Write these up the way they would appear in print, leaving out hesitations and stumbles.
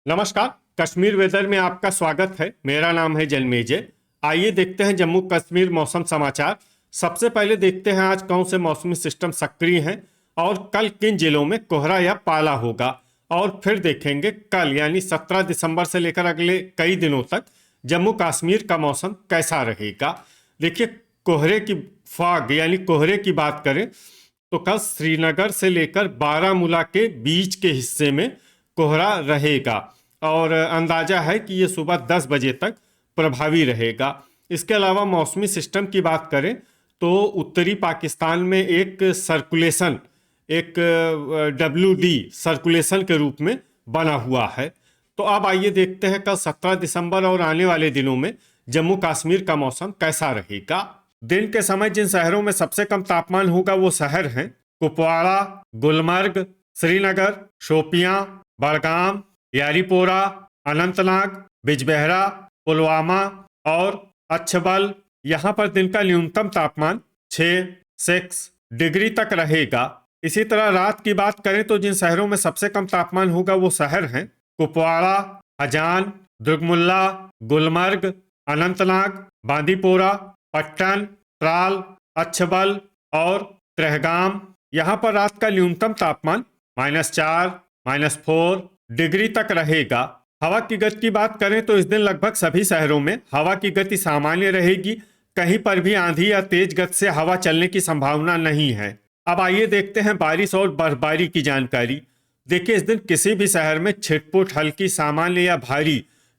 नमस्कार। कश्मीर वेदर में आपका स्वागत है। मेरा नाम है जन्मेजय। आइए देखते हैं जम्मू कश्मीर मौसम समाचार। सबसे पहले देखते हैं आज कौन से मौसमी सिस्टम सक्रिय हैं और कल किन जिलों में कोहरा या पाला होगा। और फिर देखेंगे कल यानी 17 दिसंबर से लेकर अगले कई दिनों तक जम्मू कश्मीर का मौसम कैसा रहेगा। देखिए, कोहरे की फॉग यानी कोहरे की बात करें तो कल श्रीनगर से लेकर बारामूला के बीच के हिस्से में कोहरा रहेगा और अंदाजा है कि ये सुबह 10 बजे तक प्रभावी रहेगा। इसके अलावा मौसमी सिस्टम की बात करें तो उत्तरी पाकिस्तान में एक सर्कुलेशन, एक WD सर्कुलेशन के रूप में बना हुआ है। तो अब आइए देखते हैं कल 17 दिसंबर और आने वाले दिनों में जम्मू कश्मीर का मौसम कैसा रहेगा। दिन के समय जिन शहरों में सबसे कम तापमान होगा वो शहर हैं कुपवाड़ा, गुलमर्ग, श्रीनगर, शोपियां, बड़गाम, यारीपोरा, अनंतनाग, बिजबेहरा, पुलवामा और अच्छबल। यहाँ पर दिन का न्यूनतम तापमान 6 डिग्री तक रहेगा। इसी तरह रात की बात करें तो जिन शहरों में सबसे कम तापमान होगा वो शहर हैं कुपवाड़ा, हजान, दुर्गमुल्ला, गुलमर्ग, अनंतनाग, बांदीपोरा, पट्टन, त्राल, अच्छबल और त्रेहगाम। यहाँ पर रात का न्यूनतम तापमान -4, -4 डिग्री तक रहेगा। हवा की गति की बात करें तो इस दिन लगभग सभी शहरों में हवा की गति सामान्य रहेगी। कहीं पर भी आंधी या तेज गति से हवा चलने की संभावना नहीं है। अब आइए देखते हैं बारिश और बर्फबारी की जानकारी। देखिए, इस दिन किसी भी शहर में छिटपुट, हल्की, सामान्य या भारी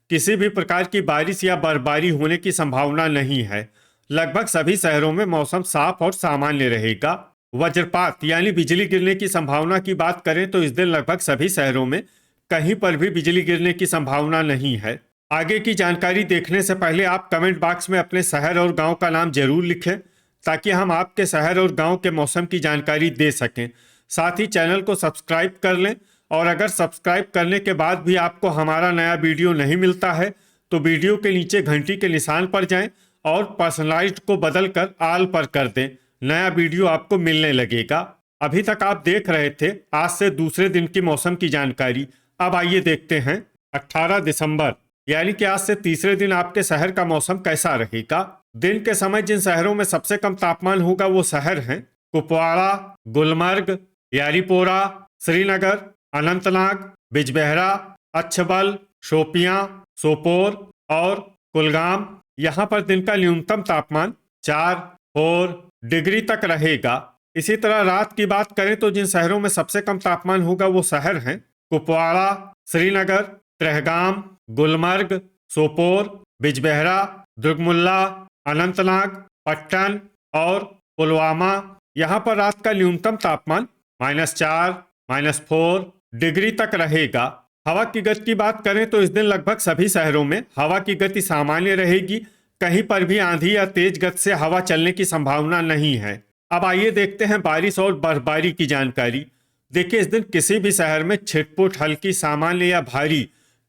किसी भी प्रकार की बारिश या बर्फबारी होने की संभावना नहीं है। लगभग सभी शहरों में मौसम साफ और सामान्य रहेगा। वज्रपात यानी बिजली गिरने की संभावना की बात करें तो इस दिन लगभग सभी शहरों में कहीं पर भी बिजली गिरने की संभावना नहीं है। आगे की जानकारी देखने से पहले आप कमेंट बॉक्स में अपने शहर और गांव का नाम जरूर लिखें ताकि हम आपके शहर और गांव के मौसम की जानकारी दे सकें। साथ ही चैनल को सब्सक्राइब कर लें और अगर सब्सक्राइब करने के बाद भी आपको हमारा नया वीडियो नहीं मिलता है तो वीडियो के नीचे घंटी के निशान पर जाएं और पर्सनलाइज्ड को बदलकर ऑल पर कर दें। नया वीडियो आपको मिलने लगेगा। अभी तक आप देख रहे थे आज से दूसरे दिन की मौसम की जानकारी। अब आइए देखते हैं 18 दिसंबर यानी कि आज से तीसरे दिन आपके शहर का मौसम कैसा रहेगा। दिन के समय जिन शहरों में सबसे कम तापमान होगा वो शहर हैं कुपवाड़ा, गुलमर्ग, यारीपोरा, श्रीनगर, अनंतनाग, बिजबेहरा, अच्छबल, शोपियां, सोपोर और कुलगाम। यहाँ पर दिन का न्यूनतम तापमान 4 डिग्री तक रहेगा। इसी तरह रात की बात करें तो जिन शहरों में सबसे कम तापमान होगा वो शहर हैं कुपवाड़ा, श्रीनगर, त्रेहगाम, गुलमर्ग, सोपोर, बिजबेहरा, दुर्गमुल्ला, अनंतनाग, पट्टन और पुलवामा। यहाँ पर रात का न्यूनतम तापमान -4, -4 डिग्री तक रहेगा। हवा की गति की बात करें तो इस दिन लगभग सभी शहरों में हवा की गति सामान्य रहेगी। कहीं पर भी आंधी या तेज गति से हवा चलने की संभावना नहीं है। अब आइए देखते हैं बारिश और बर्फबारी की जानकारी। देखिए, इस दिन किसी भी शहर में छिटपुट, हल्की, सामान्य या भारी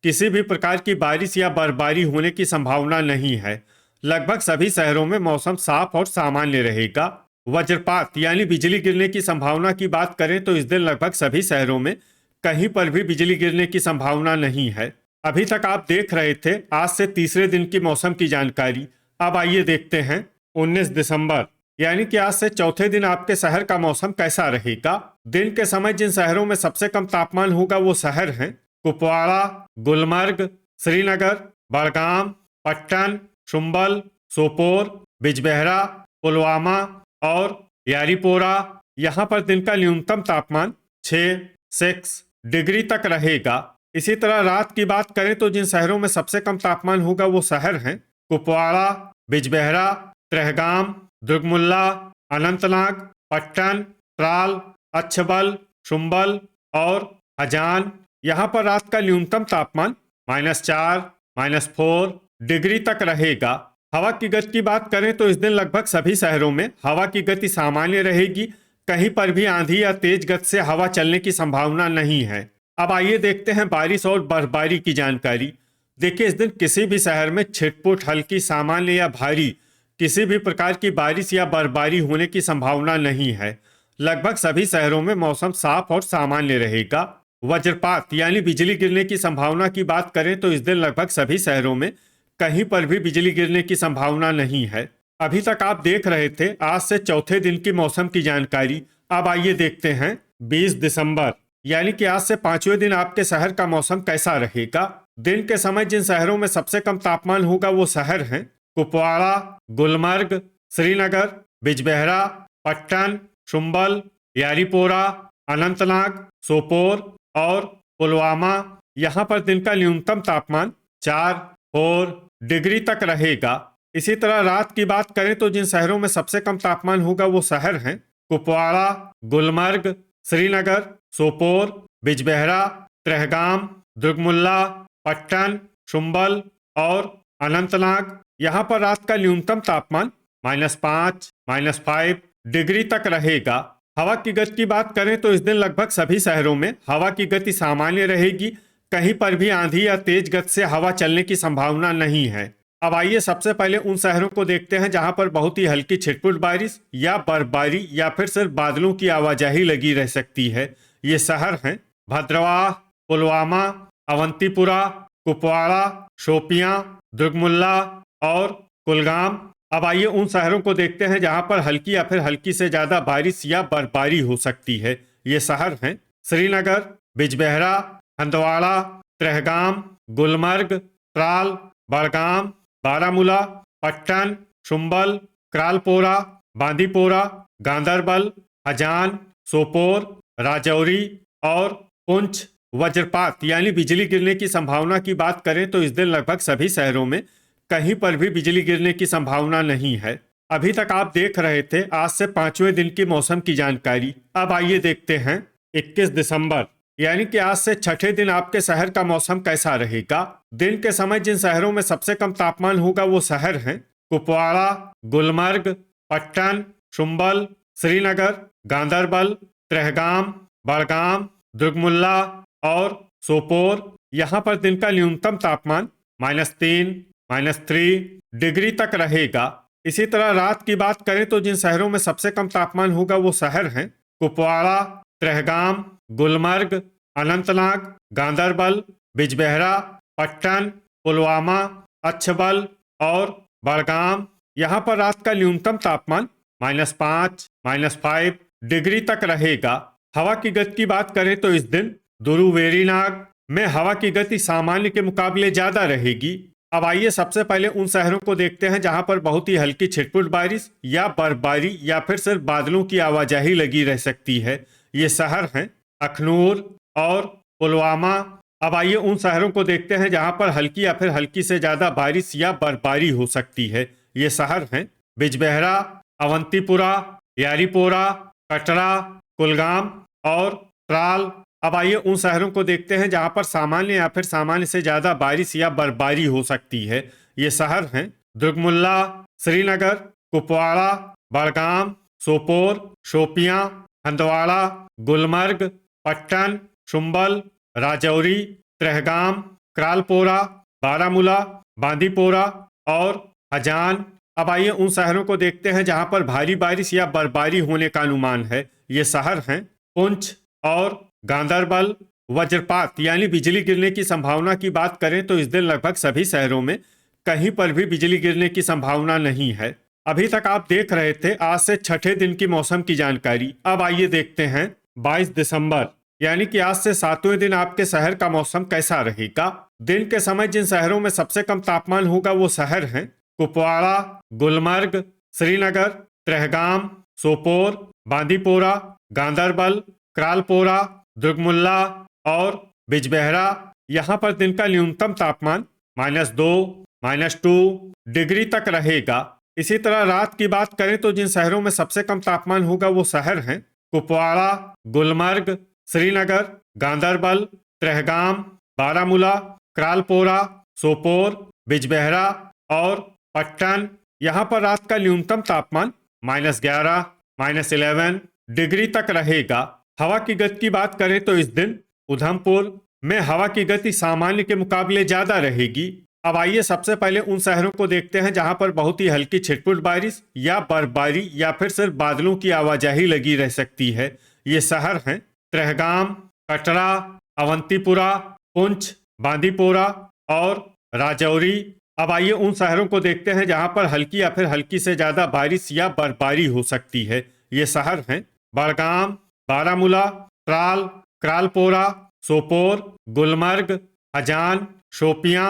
किसी भी प्रकार की बारिश या बर्फबारी होने की संभावना नहीं है। लगभग सभी शहरों में मौसम साफ और सामान्य रहेगा। वज्रपात यानी बिजली गिरने की संभावना की बात करें तो इस दिन लगभग सभी शहरों में कहीं पर भी बिजली गिरने की संभावना नहीं है। अभी तक आप देख रहे थे आज से तीसरे दिन की मौसम की जानकारी। अब आइए देखते हैं 19 दिसंबर यानी कि आज से चौथे दिन आपके शहर का मौसम कैसा रहेगा। दिन के समय जिन शहरों में सबसे कम तापमान होगा वो शहर हैं कुपवाड़ा, गुलमर्ग, श्रीनगर, बड़गाम, पट्टन, शुम्बल, सोपोर, बिजबेहरा, पुलवामा और यारीपोरा। यहाँ पर दिन का न्यूनतम तापमान 6 डिग्री तक रहेगा। इसी तरह रात की बात करें तो जिन शहरों में सबसे कम तापमान होगा वो शहर हैं कुपवाड़ा, बिजबेहरा, त्रेहगाम, दुर्गमुल्ला, अनंतनाग, पट्टन, त्राल, अच्छबल, शुम्बल और हजान। यहाँ पर रात का न्यूनतम तापमान -4, -4 डिग्री तक रहेगा। हवा की गति की बात करें तो इस दिन लगभग सभी शहरों में हवा की गति सामान्य रहेगी। कहीं पर भी आंधी या तेज गति से हवा चलने की संभावना नहीं है। अब आइए देखते हैं बारिश और बर्फबारी की जानकारी। देखिए, इस दिन किसी भी शहर में छिटपुट, हल्की, सामान्य या भारी किसी भी प्रकार की बारिश या बर्फबारी होने की संभावना नहीं है। लगभग सभी शहरों में मौसम साफ और सामान्य रहेगा। वज्रपात यानी बिजली गिरने की संभावना की बात करें तो इस दिन लगभग सभी शहरों में कहीं पर भी बिजली गिरने की संभावना नहीं है। अभी तक आप देख रहे थे आज से चौथे दिन की मौसम की जानकारी। अब आइए देखते हैं 20 दिसंबर यानी कि आज से पांचवें दिन आपके शहर का मौसम कैसा रहेगा। दिन के समय जिन शहरों में सबसे कम तापमान होगा वो शहर हैं कुपवाड़ा, गुलमर्ग, श्रीनगर, बिजबेहरा, पट्टन, शुम्बल, यारीपोरा, अनंतनाग, सोपोर और पुलवामा। यहाँ पर दिन का न्यूनतम तापमान 4 डिग्री तक रहेगा। इसी तरह रात की बात करें तो जिन शहरों में सबसे कम तापमान होगा वो शहर हैं कुपवाड़ा, गुलमर्ग, श्रीनगर, सोपोर, बिजबेहरा, त्रेहगाम, दुर्गमुल्ला, पट्टन, शुम्बल और अनंतनाग। यहाँ पर रात का न्यूनतम तापमान -5, -5 डिग्री तक रहेगा। हवा की गति की बात करें तो इस दिन लगभग सभी शहरों में हवा की गति सामान्य रहेगी। कहीं पर भी आंधी या तेज गति से हवा चलने की संभावना नहीं है। अब आइए सबसे पहले उन शहरों को देखते हैं जहां पर बहुत ही हल्की छिटपुट बारिश या बर्फबारी या फिर सिर्फ बादलों की आवाजाही लगी रह सकती है। ये शहर हैं भद्रवाह, पुलवामा, अवंतीपुरा, कुपवाड़ा, शोपियां, दुर्गमुल्ला और कुलगाम। अब आइए उन शहरों को देखते हैं जहां पर हल्की या फिर हल्की से ज्यादा बारिश या बर्फबारी हो सकती है। ये शहर हैं श्रीनगर, बिजबेहरा, हंदवाड़ा, त्रेहगाम, गुलमर्ग, त्राल, बड़गाम, बारामूला, पट्टन, शुम्बल, क्रालपोरा, बांदीपोरा, गांदरबल, हजान, सोपोर, राजौरी और पुंछ। वज्रपात यानी बिजली गिरने की संभावना की बात करें तो इस दिन लगभग सभी शहरों में कहीं पर भी बिजली गिरने की संभावना नहीं है। अभी तक आप देख रहे थे आज से पांचवें दिन की मौसम की जानकारी। अब आइए देखते हैं 21 दिसंबर यानी कि आज से छठे दिन आपके शहर का मौसम कैसा रहेगा। दिन के समय जिन शहरों में सबसे कम तापमान होगा वो शहर हैं कुपवाड़ा, गुलमर्ग, पट्टन, शुम्बल, श्रीनगर, गांदरबल, त्रेहगाम, बड़गाम, दुर्गमुल्ला और सोपोर। यहाँ पर दिन का न्यूनतम तापमान -3, -3 डिग्री तक रहेगा। इसी तरह रात की बात करें तो जिन शहरों में सबसे कम तापमान होगा वो शहर हैं कुपवाड़ा, त्रेहगाम, गुलमर्ग, अनंतनाग, गांदरबल, बिजबेहरा, पट्टन, पुलवामा, अच्छबल और बड़गाम। यहाँ पर रात का न्यूनतम तापमान -5, -5 डिग्री तक रहेगा। हवा की गति की बात करें तो इस दिन दुरुवेरीनाग में हवा की गति सामान्य के मुकाबले ज्यादा रहेगी। अब आइए सबसे पहले उन शहरों को देखते हैं जहां पर बहुत ही हल्की छिटपुट बारिश या बर्फबारी या फिर सिर्फ बादलों की आवाजाही लगी रह सकती है। ये शहर हैं अखनूर और पुलवामा। अब आइए उन शहरों को देखते हैं जहां पर हल्की या फिर हल्की से ज्यादा बारिश या बर्फबारी हो सकती है। ये शहर हैं बिजबेहरा, अवंतीपुरा, यारीपोरा, कटरा, कुलगाम और त्राल। अब आइए उन शहरों को देखते हैं जहां पर सामान्य या फिर सामान्य से ज्यादा बारिश या बर्फबारी हो सकती है। ये शहर हैं दुर्गमुल्ला, श्रीनगर, कुपवाड़ा, बड़गाम, सोपोर, शोपियां, हंदवाड़ा, गुलमर्ग, पट्टन, शुम्बल, राजौरी, त्रेहगाम, क्रालपोरा, बारामूला, बांदीपोरा और हजान। अब आइए उन शहरों को देखते हैं जहां पर भारी बारिश या बर्फबारी होने का अनुमान है। ये शहर हैं पुंछ और गांदरबल। वज्रपात यानी बिजली गिरने की संभावना की बात करें तो इस दिन लगभग सभी शहरों में कहीं पर भी बिजली गिरने की संभावना नहीं है। अभी तक आप देख रहे थे आज से छठे दिन की मौसम की जानकारी। अब आइए देखते हैं 22 दिसंबर यानी कि आज से सातवें दिन आपके शहर का मौसम कैसा रहेगा। दिन के समय जिन शहरों में सबसे कम तापमान होगा वो शहर हैं कुपवाड़ा, गुलमर्ग, श्रीनगर, त्रेहगाम, सोपोर, बांदीपोरा, गांदरबल, क्रालपोरा, दुर्गमुल्ला और बिजबेहरा। यहाँ पर दिन का न्यूनतम तापमान -2, -2 डिग्री तक रहेगा। इसी तरह रात की बात करें तो जिन शहरों में सबसे कम तापमान होगा वो शहर हैं कुपवाड़ा, गुलमर्ग, श्रीनगर, गांदरबल, त्रेहगाम, बारामूला, क्रालपोरा, सोपोर, बिजबेहरा और पट्टन। यहाँ पर रात का न्यूनतम तापमान -11, -11 डिग्री तक रहेगा। हवा की गति की बात करें तो इस दिन उधमपुर में हवा की गति सामान्य के मुकाबले ज्यादा रहेगी। अब आइए सबसे पहले उन शहरों को देखते हैं जहां पर बहुत ही हल्की छिटपुट बारिश या बर्फबारी या फिर सिर्फ बादलों की आवाजाही लगी रह सकती है। ये शहर हैं त्रेहगाम, कटरा, अवंतीपुरा, पुंछ, बांदीपोरा और राजौरी। अब आइए उन शहरों को देखते हैं जहां पर हल्की या फिर हल्की से ज्यादा बारिश या बर्फबारी हो सकती है। ये शहर हैं बड़गाम, बारामूला, त्राल, क्रालपोरा, सोपोर, गुलमर्ग, हजान, शोपियां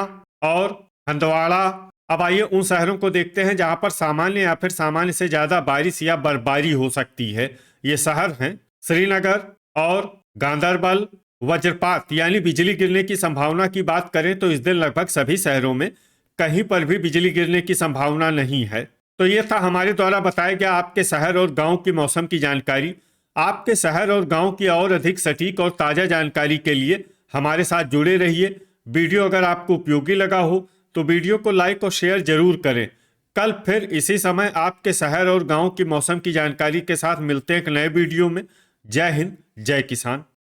और हंदवाड़ा। अब आइए उन शहरों को देखते हैं जहां पर सामान्य या फिर सामान्य से ज्यादा बारिश या बर्फबारी हो सकती है। ये शहर हैं श्रीनगर और गांदरबल। वज्रपात यानी बिजली गिरने की संभावना की बात करें तो इस दिन लगभग सभी शहरों में कहीं पर भी बिजली गिरने की संभावना नहीं है। तो ये था हमारे द्वारा बताया गया आपके शहर और गांव की मौसम की जानकारी। आपके शहर और गांव की और अधिक सटीक और ताज़ा जानकारी के लिए हमारे साथ जुड़े रहिए। वीडियो अगर आपको उपयोगी लगा हो तो वीडियो को लाइक और शेयर जरूर करें। कल फिर इसी समय आपके शहर और गांव की मौसम की जानकारी के साथ मिलते हैं एक नए वीडियो में। जय हिंद, जय किसान।